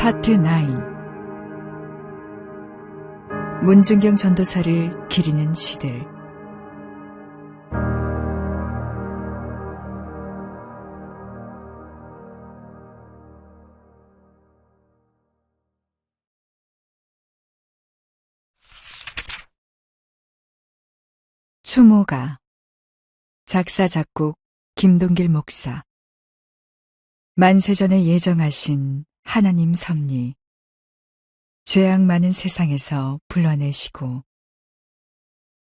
파트 9. 문중경 전도사를 기리는 시들. 추모가. 작사 작곡 김동길 목사. 만세전에 예정하신 하나님 섭리, 죄악 많은 세상에서 불러내시고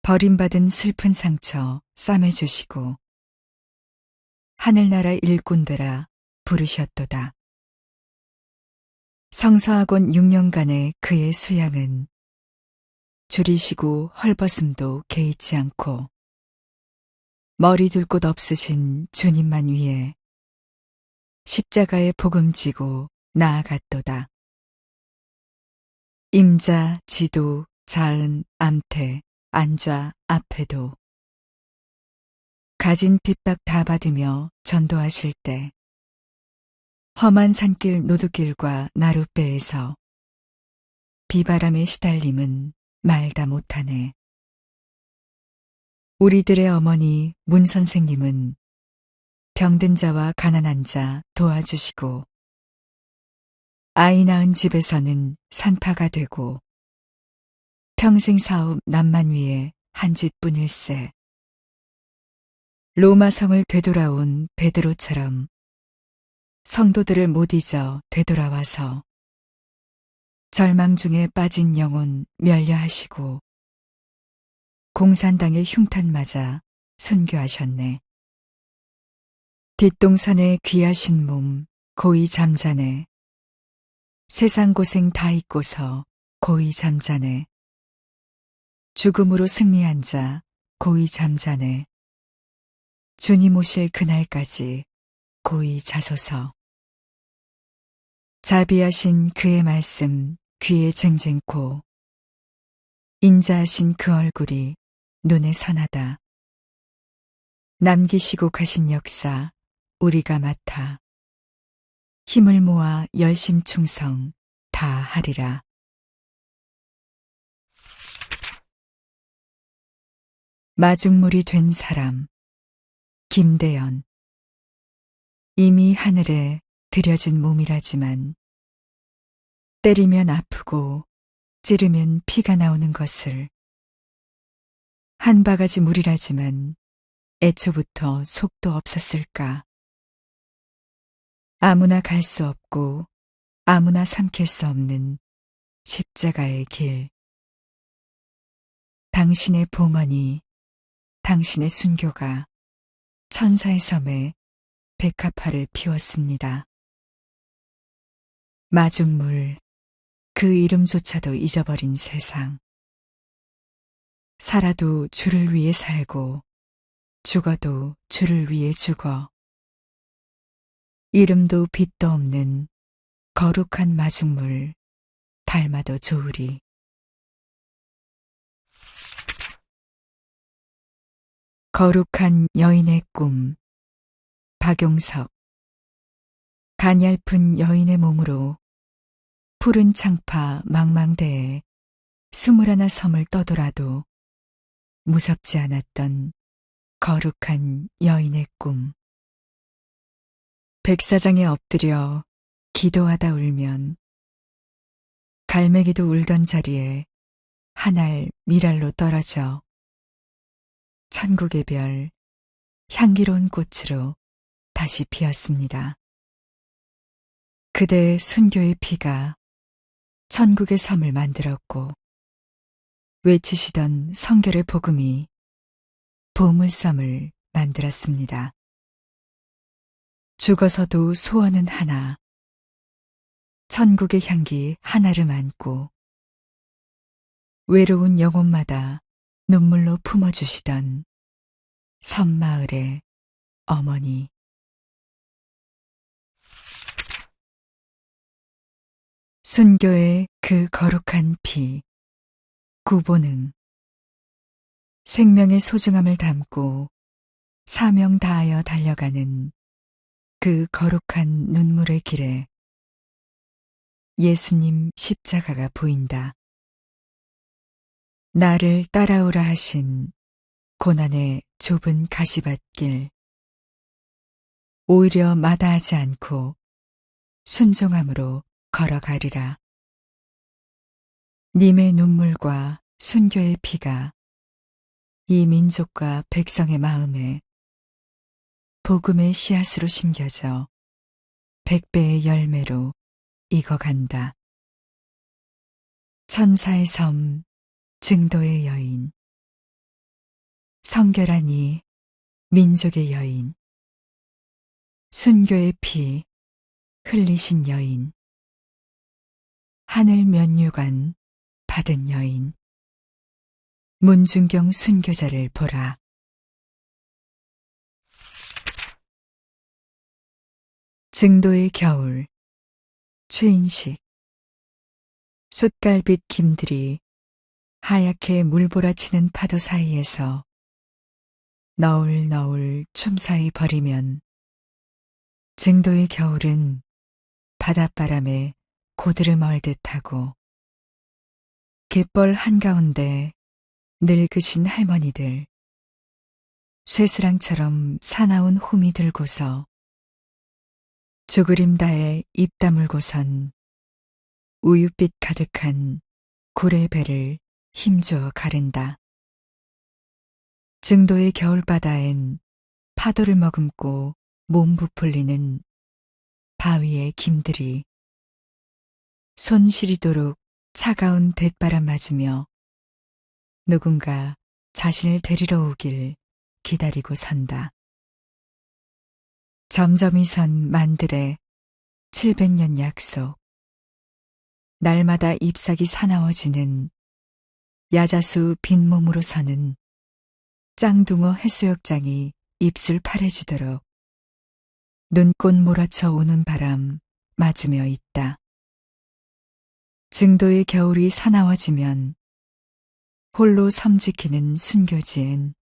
버림받은 슬픈 상처 싸매주시고 하늘나라 일꾼들아 부르셨도다. 성서학원 6년간의 그의 수양은 줄이시고 헐벗음도 개의치 않고 머리 둘 곳 없으신 주님만 위해 십자가에 복음 지고 나아갔도다. 임자, 지도, 자은, 암태, 안좌, 앞에도 가진 핍박 다 받으며 전도하실 때 험한 산길 노드길과 나룻배에서 비바람에 시달림은 말다 못하네. 우리들의 어머니 문 선생님은 병든 자와 가난한 자 도와주시고 아이 낳은 집에서는 산파가 되고 평생 사업 남만 위해 한 짓뿐일세. 로마성을 되돌아온 베드로처럼 성도들을 못 잊어 되돌아와서 절망 중에 빠진 영혼 멸려하시고 공산당의 흉탄 맞아 순교하셨네. 뒷동산에 귀하신 몸 고이 잠자네. 세상 고생 다 잊고서 고이 잠자네. 죽음으로 승리한 자 고이 잠자네. 주님 오실 그날까지 고이 자소서. 자비하신 그의 말씀 귀에 쟁쟁코 인자하신 그 얼굴이 눈에 선하다. 남기시고 가신 역사 우리가 맡아 힘을 모아 열심 충성 다 하리라. 마중물이 된 사람 김대연. 이미 하늘에 들여진 몸이라지만 때리면 아프고 찌르면 피가 나오는 것을 한 바가지 물이라지만 애초부터 속도 없었을까. 아무나 갈 수 없고 아무나 삼킬 수 없는 십자가의 길. 당신의 봉헌이, 당신의 순교가 천사의 섬에 백합화를 피웠습니다. 마중물, 그 이름조차도 잊어버린 세상. 살아도 주를 위해 살고 죽어도 주를 위해 죽어. 이름도 빛도 없는 거룩한 마중물 닮아도 좋으리. 거룩한 여인의 꿈 박용석. 가냘픈 여인의 몸으로 푸른 창파 망망대에 21 섬을 떠돌아도 무섭지 않았던 거룩한 여인의 꿈. 백사장에 엎드려 기도하다 울면 갈매기도 울던 자리에 한 알 미랄로 떨어져 천국의 별 향기로운 꽃으로 다시 피었습니다. 그대의 순교의 피가 천국의 섬을 만들었고 외치시던 성결의 복음이 보물섬을 만들었습니다. 죽어서도 소원은 하나, 천국의 향기 하나를 안고 외로운 영혼마다 눈물로 품어주시던 섬마을의 어머니. 순교의 그 거룩한 피, 구본능. 생명의 소중함을 담고 사명 다하여 달려가는 그 거룩한 눈물의 길에 예수님 십자가가 보인다. 나를 따라오라 하신 고난의 좁은 가시밭길. 오히려 마다하지 않고 순종함으로 걸어가리라. 님의 눈물과 순교의 피가 이 민족과 백성의 마음에 복음의 씨앗으로 심겨져 100배의 열매로 익어간다. 천사의 섬, 증도의 여인, 성결하니 민족의 여인, 순교의 피 흘리신 여인, 하늘 면류관 받은 여인, 문중경 순교자를 보라. 증도의 겨울, 최인식. 솥갈빛 김들이 하얗게 물보라치는 파도 사이에서 너울너울 춤사위 버리면 증도의 겨울은 바닷바람에 고드름 얼듯하고 갯벌 한가운데 늙으신 할머니들 쇠스랑처럼 사나운 홈이 들고서 조그림다에 입 다물고선 우윳빛 가득한 고래배를 힘주어 가른다. 증도의 겨울바다엔 파도를 머금고 몸 부풀리는 바위의 김들이 손 시리도록 차가운 대바람 맞으며 누군가 자신을 데리러 오길 기다리고 선다. 점점이 선 만들의 700년 약속. 날마다 잎사귀 사나워지는 야자수 빈몸으로 서는 짱둥어 해수욕장이 입술 파래지도록 눈꽃 몰아쳐 오는 바람 맞으며 있다. 증도의 겨울이 사나워지면 홀로 섬지키는 순교지엔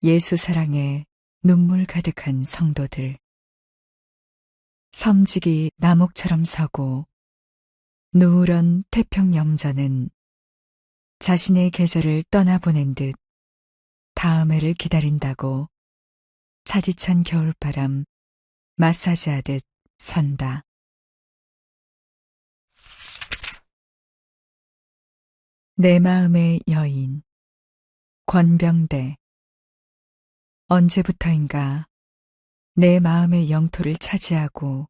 예수 사랑에 눈물 가득한 성도들. 섬지기 나목처럼 서고 누런 태평염전은 자신의 계절을 떠나보낸 듯 다음 해를 기다린다고 차디찬 겨울바람 마사지하듯 선다. 내 마음의 여인, 권병대. 언제부터인가 내 마음의 영토를 차지하고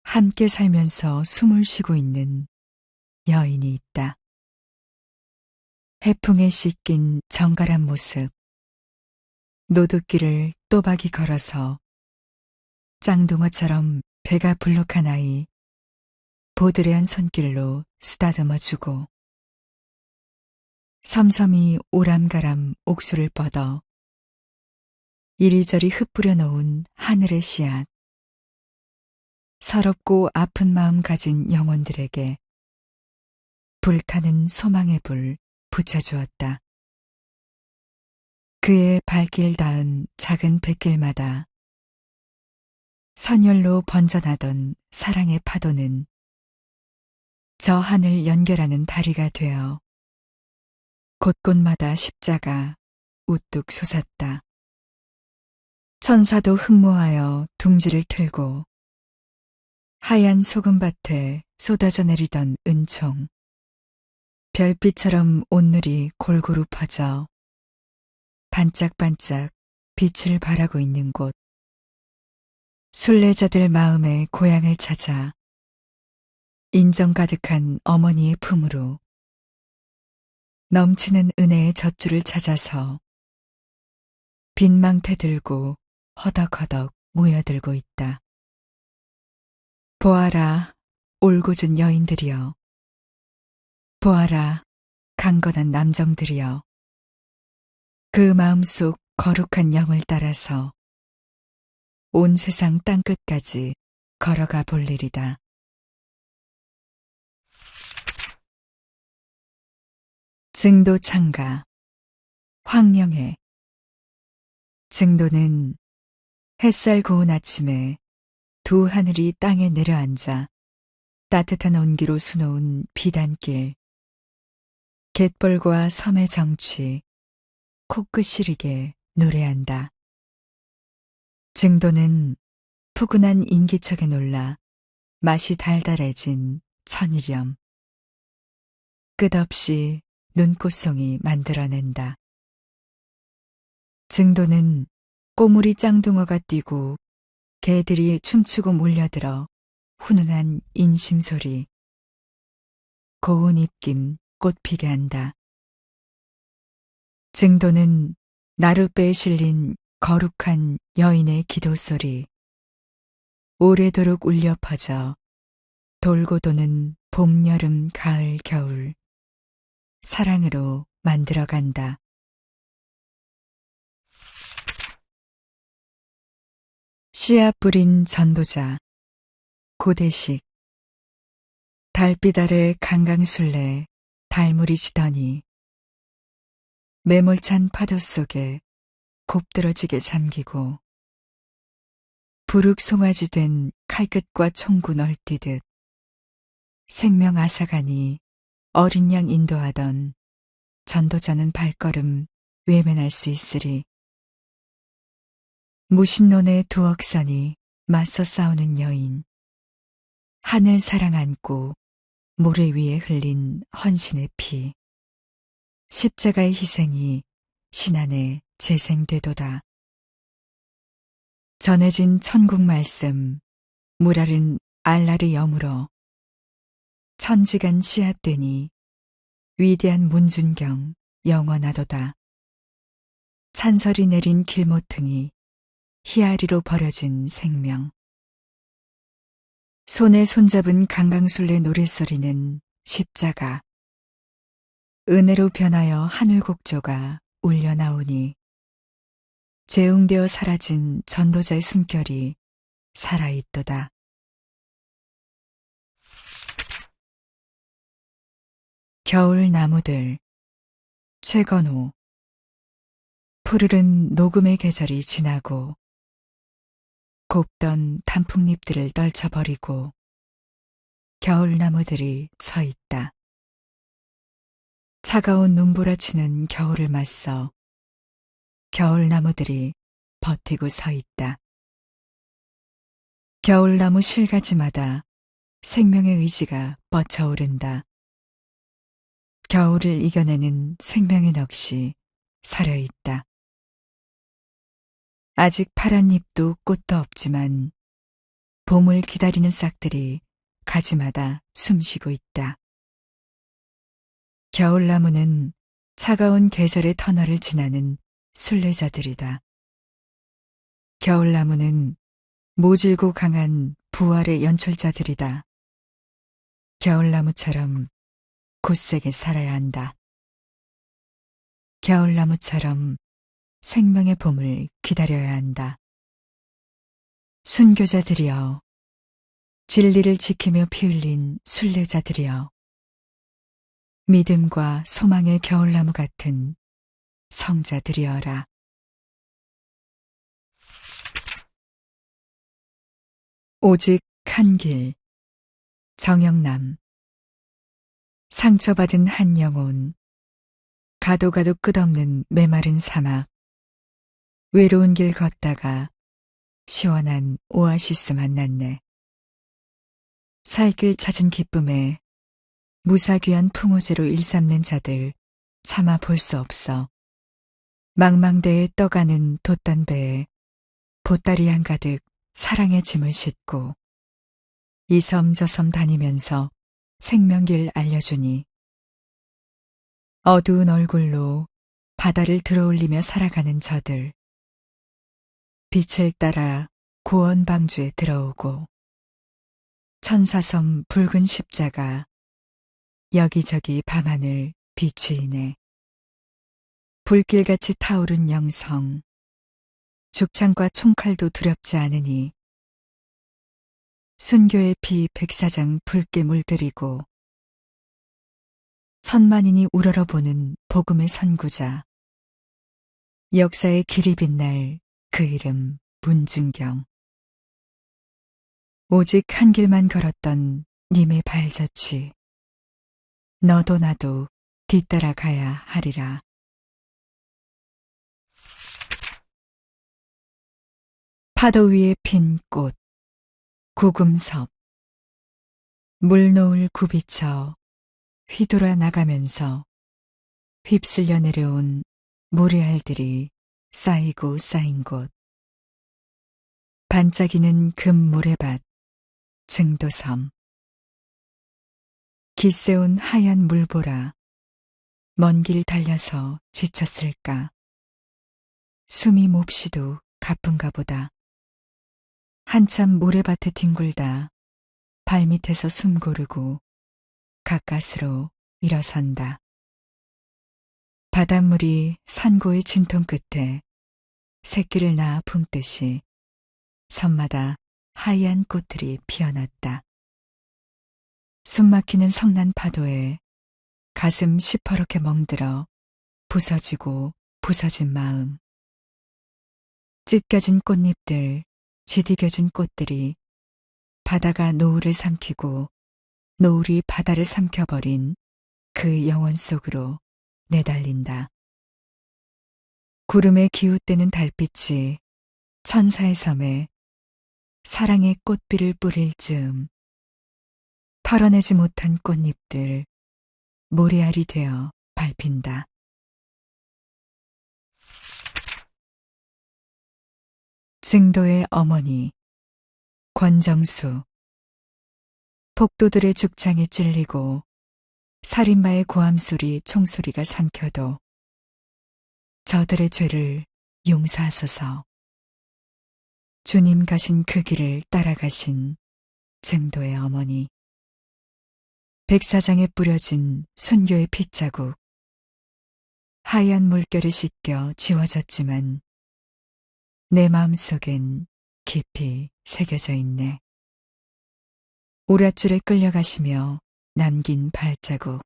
함께 살면서 숨을 쉬고 있는 여인이 있다. 해풍에 씻긴 정갈한 모습, 노드길을 또박이 걸어서 짱둥어처럼 배가 불룩한 아이 보드레한 손길로 쓰다듬어주고 섬섬이 오람가람 옥수를 뻗어 이리저리 흩뿌려 놓은 하늘의 씨앗, 서럽고 아픈 마음 가진 영혼들에게 불타는 소망의 불 붙여주었다. 그의 발길 닿은 작은 뱃길마다 선율로 번져나던 사랑의 파도는 저 하늘 연결하는 다리가 되어 곳곳마다 십자가 우뚝 솟았다. 천사도 흠모하여 둥지를 틀고 하얀 소금밭에 쏟아져 내리던 은총, 별빛처럼 온누리 골고루 퍼져 반짝반짝 빛을 발하고 있는 곳, 순례자들 마음의 고향을 찾아 인정 가득한 어머니의 품으로 넘치는 은혜의 젖줄을 찾아서 빈망태 들고 허덕허덕 모여들고 있다. 보아라, 올곧은 여인들이여. 보아라, 강건한 남정들이여. 그 마음속 거룩한 영을 따라서 온 세상 땅끝까지 걸어가 볼 일이다. 증도 창가, 황령해. 증도는 햇살 고운 아침에 두 하늘이 땅에 내려앉아 따뜻한 온기로 수놓은 비단길, 갯벌과 섬의 정취, 코끝 시리게 노래한다. 증도는 푸근한 인기척에 놀라 맛이 달달해진 천일염. 끝없이 눈꽃송이 만들어낸다. 증도는 꼬물이 짱둥어가 뛰고 개들이 춤추고 몰려들어 훈훈한 인심소리. 고운 입김 꽃피게 한다. 증도는 나룻배에 실린 거룩한 여인의 기도소리. 오래도록 울려 퍼져 돌고 도는 봄, 여름, 가을, 겨울. 사랑으로 만들어간다. 씨앗 뿌린 전도자 고대식. 달빛 아래 강강술래 달물이 지더니 매몰찬 파도 속에 곱들어지게 잠기고 부륵 송아지 된 칼끝과 총구 널뛰듯 생명 앗아가니 어린 양 인도하던 전도자는 발걸음 외면할 수 있으리. 무신론의 두 억선이 맞서 싸우는 여인. 하늘 사랑 안고 모래 위에 흘린 헌신의 피. 십자가의 희생이 신안에 재생되도다. 전해진 천국 말씀, 물알은 알날이 여물어 천지간 씨앗되니 위대한 문준경 영원하도다. 찬설이 내린 길모퉁이 희아리로 버려진 생명. 손에 손잡은 강강술래 노랫소리는 십자가. 은혜로 변하여 하늘곡조가 울려나오니 재웅되어 사라진 전도자의 숨결이 살아있도다. 겨울 나무들 최건호. 푸르른 녹음의 계절이 지나고 곱던 단풍잎들을 떨쳐버리고 겨울나무들이 서 있다. 차가운 눈보라치는 겨울을 맞서 겨울나무들이 버티고 서 있다. 겨울나무 실가지마다 생명의 의지가 뻗쳐오른다. 겨울을 이겨내는 생명의 넋이 서려있다. 아직 파란 잎도 꽃도 없지만 봄을 기다리는 싹들이 가지마다 숨쉬고 있다. 겨울나무는 차가운 계절의 터널을 지나는 순례자들이다. 겨울나무는 모질고 강한 부활의 연출자들이다. 겨울나무처럼 굳세게 살아야 한다. 겨울나무처럼 생명의 봄을 기다려야 한다. 순교자들이여, 진리를 지키며 피 흘린 순례자들이여, 믿음과 소망의 겨울나무 같은 성자들이여라. 오직 한 길. 정영남. 상처받은 한 영혼. 가도 가도 끝없는 메마른 사막. 외로운 길 걷다가 시원한 오아시스 만났네. 살 길 찾은 기쁨에 무사귀한 풍우제로 일삼는 자들 차마 볼 수 없어. 망망대해 떠가는 돛단배에 보따리 한가득 사랑의 짐을 싣고 이 섬 저 섬 다니면서 생명길 알려주니 어두운 얼굴로 바다를 들어올리며 살아가는 저들. 빛을 따라 고원방주에 들어오고 천사섬 붉은 십자가 여기저기 밤하늘 비추이네. 불길같이 타오른 영성. 죽창과 총칼도 두렵지 않으니 순교의 피 백사장 붉게 물들이고 천만인이 우러러보는 복음의 선구자. 역사의 길이 빛날 그 이름 문준경. 오직 한 길만 걸었던 님의 발자취 너도 나도 뒤따라 가야 하리라. 파도 위에 핀 꽃 구금섭 물노을 굽이쳐 휘돌아 나가면서 휩쓸려 내려온 모래알들이 쌓이고 쌓인 곳 반짝이는 금 모래밭 증도섬 기세운 하얀 물보라 먼 길 달려서 지쳤을까 숨이 몹시도 가쁜가 보다 한참 모래밭에 뒹굴다 발밑에서 숨 고르고 가까스로 일어선다. 바닷물이 산고의 진통 끝에 새끼를 낳아 품듯이 섬마다 하얀 꽃들이 피어났다. 숨막히는 성난 파도에 가슴 시퍼렇게 멍들어 부서지고 부서진 마음. 찢겨진 꽃잎들, 지디겨진 꽃들이 바다가 노을을 삼키고 노을이 바다를 삼켜버린 그 영원 속으로 내달린다. 구름에 기웃대는 달빛이 천사의 섬에 사랑의 꽃비를 뿌릴 즈음 털어내지 못한 꽃잎들 모래알이 되어 밟힌다. 증도의 어머니 권정수 복도들의 죽창에 찔리고 살인마의 고함소리 총소리가 삼켜도 저들의 죄를 용서하소서. 주님 가신 그 길을 따라가신 증도의 어머니 백사장에 뿌려진 순교의 핏자국 하얀 물결에 씻겨 지워졌지만 내 마음속엔 깊이 새겨져 있네. 오랏줄에 끌려가시며 남긴 발자국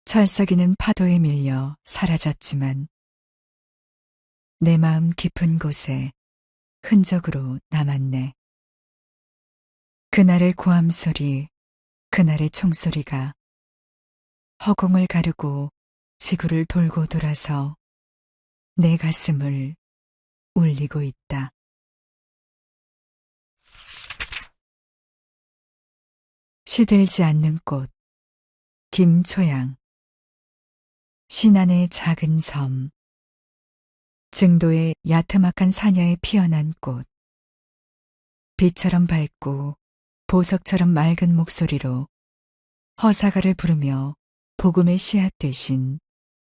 철썩이는 파도에 밀려 사라졌지만 내 마음 깊은 곳에 흔적으로 남았네. 그날의 고함소리, 그날의 총소리가 허공을 가르고 지구를 돌고 돌아서 내 가슴을 울리고 있다. 시들지 않는 꽃 김초양 신안의 작은 섬 증도의 야트막한 사냐에 피어난 꽃 빛처럼 밝고 보석처럼 맑은 목소리로 허사가를 부르며 복음의 씨앗 되신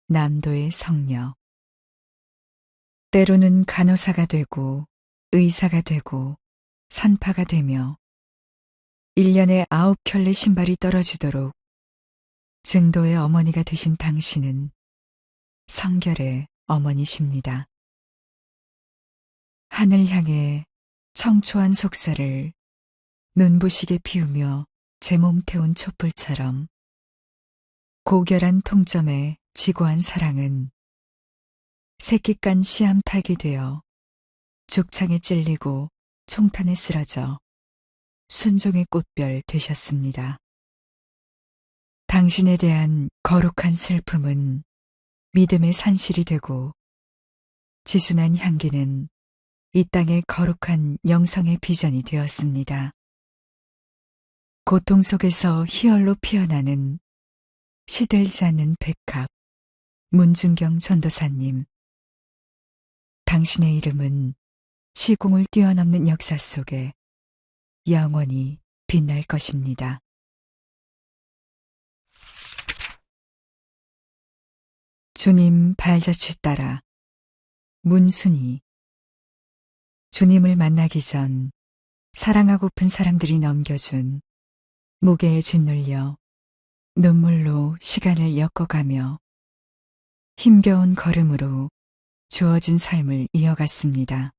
남도의 성녀 때로는 간호사가 되고 의사가 되고 산파가 되며 1년에 9켤레 신발이 떨어지도록 증도의 어머니가 되신 당신은 성결의 어머니십니다. 하늘 향해 청초한 속살을 눈부시게 피우며 제 몸 태운 촛불처럼 고결한 통점에 지고한 사랑은 새끼간 씨암탉이 되어 죽창에 찔리고 총탄에 쓰러져 순종의 꽃별 되셨습니다. 당신에 대한 거룩한 슬픔은 믿음의 산실이 되고 지순한 향기는 이 땅의 거룩한 영성의 비전이 되었습니다. 고통 속에서 희열로 피어나는 시들지 않는 백합 문중경 전도사님 당신의 이름은 시공을 뛰어넘는 역사 속에 영원히 빛날 것입니다. 주님 발자취 따라 문순이 주님을 만나기 전 사랑하고픈 사람들이 넘겨준 무게에 짓눌려 눈물로 시간을 엮어가며 힘겨운 걸음으로 주어진 삶을 이어갔습니다.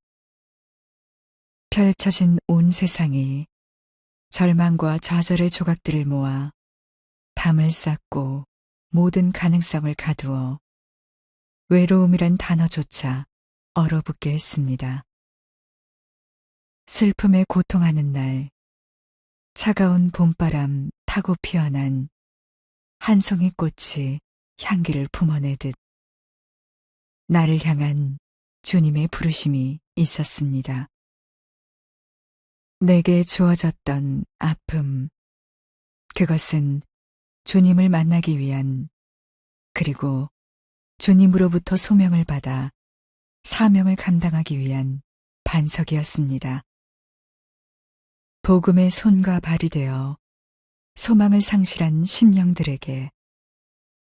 펼쳐진 온 세상이 절망과 좌절의 조각들을 모아 담을 쌓고 모든 가능성을 가두어 외로움이란 단어조차 얼어붙게 했습니다. 슬픔에 고통하는 날, 차가운 봄바람 타고 피어난 한 송이 꽃이 향기를 품어내듯 나를 향한 주님의 부르심이 있었습니다. 내게 주어졌던 아픔, 그것은 주님을 만나기 위한, 그리고 주님으로부터 소명을 받아 사명을 감당하기 위한 반석이었습니다. 복음의 손과 발이 되어 소망을 상실한 심령들에게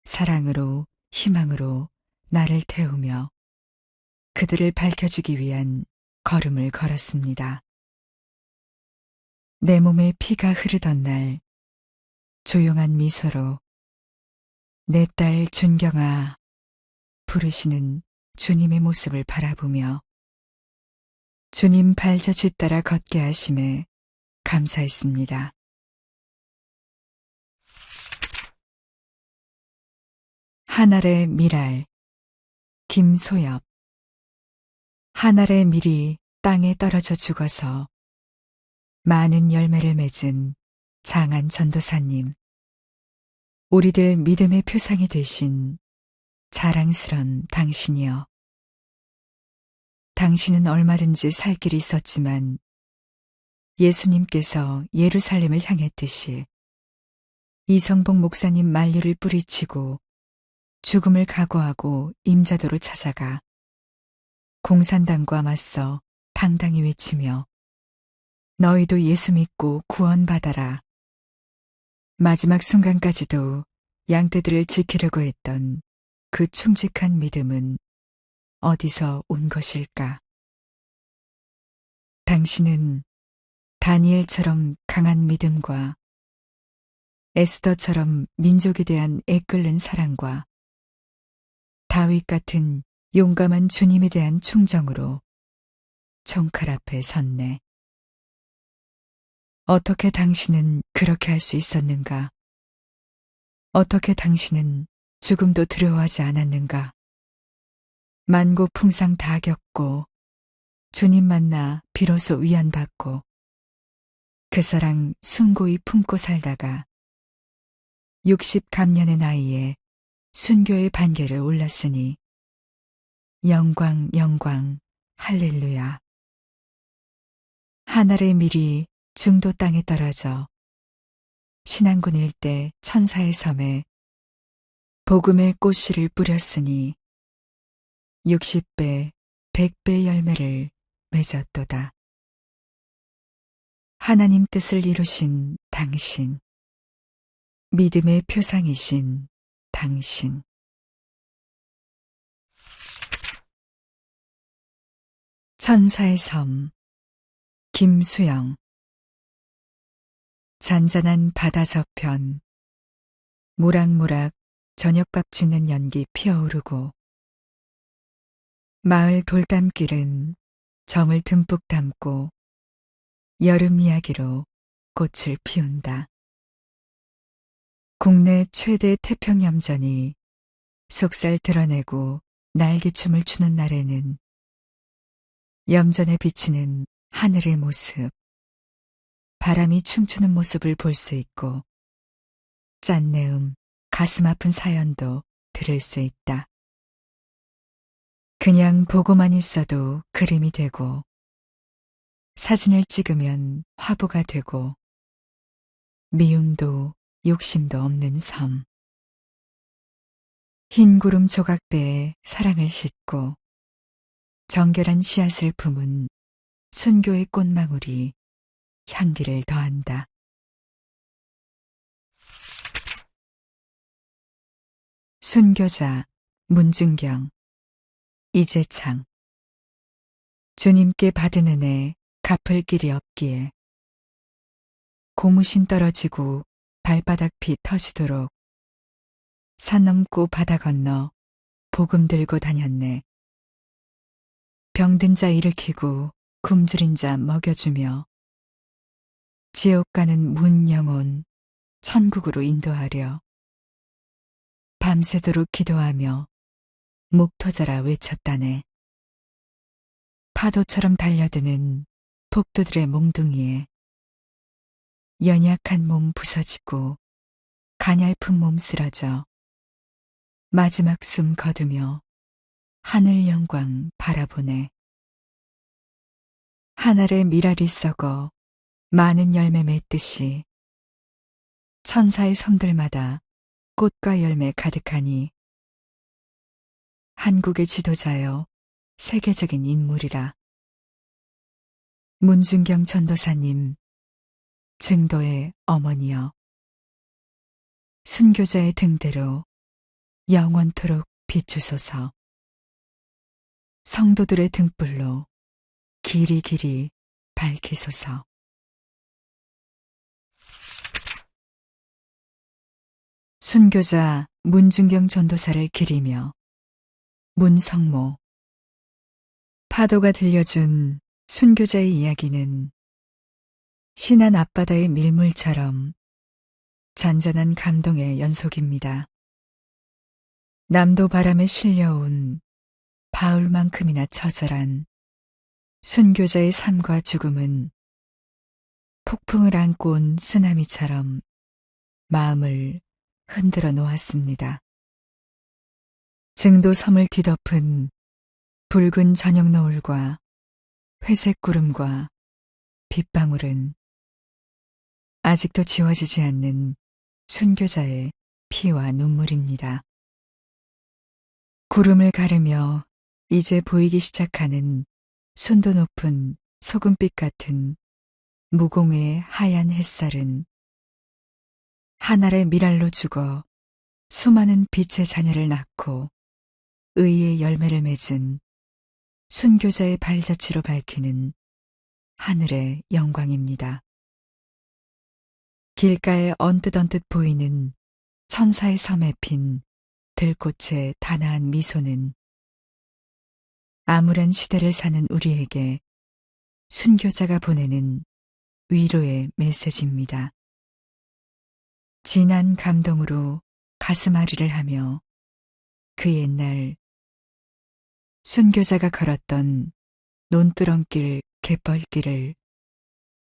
사랑으로, 희망으로 나를 태우며 그들을 밝혀주기 위한 걸음을 걸었습니다. 내 몸에 피가 흐르던 날 조용한 미소로 내 딸 준경아 부르시는 주님의 모습을 바라보며 주님 발자취 따라 걷게 하심에 감사했습니다. 한알의 밀알 김소엽. 한알의 밀이 땅에 떨어져 죽어서 많은 열매를 맺은 장한 전도사님. 우리들 믿음의 표상이 되신 자랑스런 당신이여. 당신은 얼마든지 살 길이 있었지만 예수님께서 예루살렘을 향했듯이 이성복 목사님 만류를 뿌리치고 죽음을 각오하고 임자도로 찾아가 공산당과 맞서 당당히 외치며 너희도 예수 믿고 구원받아라. 마지막 순간까지도 양떼들을 지키려고 했던 그 충직한 믿음은 어디서 온 것일까? 당신은 다니엘처럼 강한 믿음과 에스더처럼 민족에 대한 애끓는 사랑과 다윗 같은 용감한 주님에 대한 충정으로 총칼 앞에 섰네. 어떻게 당신은 그렇게 할 수 있었는가? 어떻게 당신은 죽음도 두려워하지 않았는가? 만고풍상 다 겪고 주님 만나 비로소 위안받고 그 사랑 숭고히 품고 살다가 60감년의 나이에 순교의 반열에 올랐으니 영광 영광 할렐루야. 한알의 밀이 중도 땅에 떨어져 신안군 일대 천사의 섬에 복음의 꽃씨를 뿌렸으니 60배, 100배 열매를 맺었도다. 하나님 뜻을 이루신 당신, 믿음의 표상이신 당신. 천사의 섬, 김수영. 잔잔한 바다 저편, 모락모락 저녁밥 짓는 연기 피어오르고 마을 돌담길은 정을 듬뿍 담고 여름 이야기로 꽃을 피운다. 국내 최대 태평염전이 속살 드러내고 날개춤을 추는 날에는 염전에 비치는 하늘의 모습, 바람이 춤추는 모습을 볼 수 있고 짠내음, 가슴 아픈 사연도 들을 수 있다. 그냥 보고만 있어도 그림이 되고 사진을 찍으면 화보가 되고 미움도 욕심도 없는 섬. 흰 구름 조각배에 사랑을 싣고 정결한 씨앗을 품은 순교의 꽃망울이 향기를 더한다. 순교자 문중경, 이재창. 주님께 받은 은혜 갚을 길이 없기에 고무신 떨어지고 발바닥 피 터지도록 산 넘고 바다 건너 복음 들고 다녔네. 병든 자 일으키고 굶주린 자 먹여주며 지옥 가는 문 영혼 천국으로 인도하려 밤새도록 기도하며 목 터져라 외쳤다네. 파도처럼 달려드는 폭도들의 몽둥이에 연약한 몸 부서지고 가냘픈 몸 쓰러져 마지막 숨 거두며 하늘 영광 바라보네. 한 알의 밀알이 썩어 많은 열매 맺듯이 천사의 섬들마다 꽃과 열매 가득하니 한국의 지도자여 세계적인 인물이라. 문준경 전도사님, 증도의 어머니여, 순교자의 등대로 영원토록 비추소서. 성도들의 등불로 길이 길이 밝히소서. 순교자 문준경 전도사를 기리며 문성모. 파도가 들려준 순교자의 이야기는 신안 앞바다의 밀물처럼 잔잔한 감동의 연속입니다. 남도 바람에 실려온 바울만큼이나 처절한 순교자의 삶과 죽음은 폭풍을 안고 온 쓰나미처럼 마음을 흔들어 놓았습니다. 증도 섬을 뒤덮은 붉은 저녁 노을과 회색 구름과 빗방울은 아직도 지워지지 않는 순교자의 피와 눈물입니다. 구름을 가르며 이제 보이기 시작하는 순도 높은 소금빛 같은 무공의 하얀 햇살은 한 알의 밀알로 죽어 수많은 빛의 자녀를 낳고 의의 열매를 맺은 순교자의 발자취로 밝히는 하늘의 영광입니다. 길가에 언뜻 보이는 천사의 섬에 핀 들꽃의 단아한 미소는 암울한 시대를 사는 우리에게 순교자가 보내는 위로의 메시지입니다. 진한 감동으로 가슴앓이를 하며 그 옛날 순교자가 걸었던 논두렁길 갯벌길을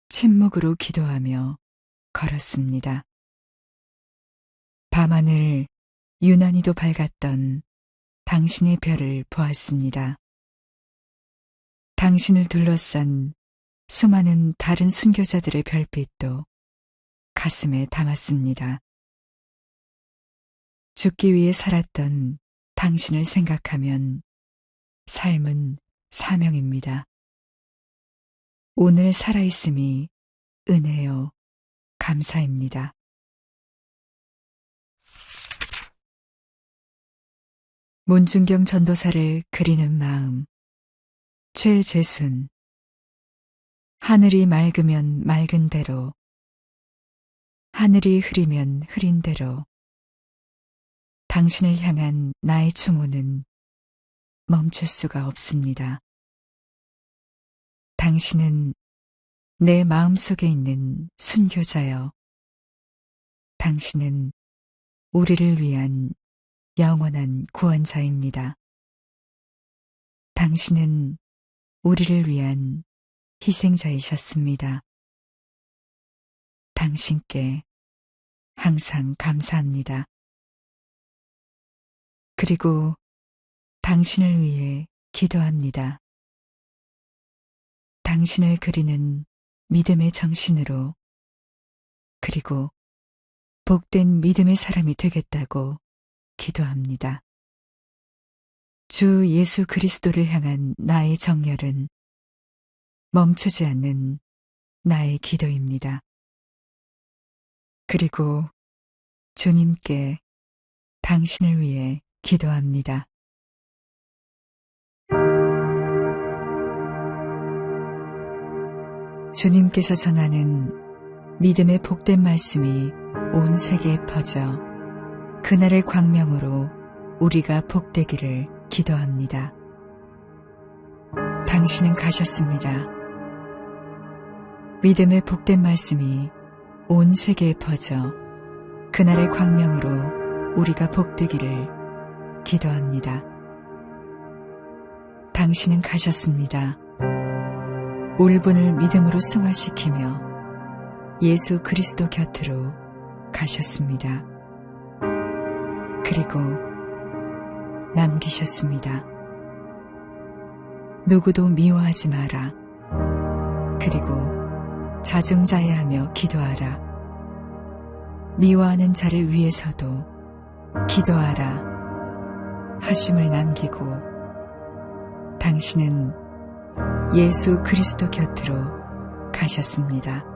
침묵으로 기도하며 걸었습니다. 밤하늘 유난히도 밝았던 당신의 별을 보았습니다. 당신을 둘러싼 수많은 다른 순교자들의 별빛도 가슴에 담았습니다. 죽기 위해 살았던 당신을 생각하면 삶은 사명입니다. 오늘 살아있음이 은혜요, 감사입니다. 문준경 전도사를 그리는 마음. 최재순. 하늘이 맑으면 맑은 대로, 하늘이 흐리면 흐린 대로 당신을 향한 나의 추모는 멈출 수가 없습니다. 당신은 내 마음속에 있는 순교자여. 당신은 우리를 위한 영원한 구원자입니다. 당신은 우리를 위한 희생자이셨습니다. 당신께 항상 감사합니다. 그리고 당신을 위해 기도합니다. 당신을 그리는 믿음의 정신으로, 그리고 복된 믿음의 사람이 되겠다고 기도합니다. 주 예수 그리스도를 향한 나의 정열은 멈추지 않는 나의 기도입니다. 그리고 주님께 당신을 위해 기도합니다. 주님께서 전하는 믿음의 복된 말씀이 온 세계에 퍼져 그날의 광명으로 우리가 복되기를 기도합니다. 당신은 가셨습니다. 믿음의 복된 말씀이 온 세계에 퍼져 그날의 광명으로 우리가 복되기를 기도합니다. 당신은 가셨습니다. 울분을 믿음으로 승화시키며 예수 그리스도 곁으로 가셨습니다. 그리고 남기셨습니다. 누구도 미워하지 마라. 그리고 자중자애하며 기도하라. 미워하는 자를 위해서도 기도하라 하심을 남기고 당신은 예수 그리스도 곁으로 가셨습니다.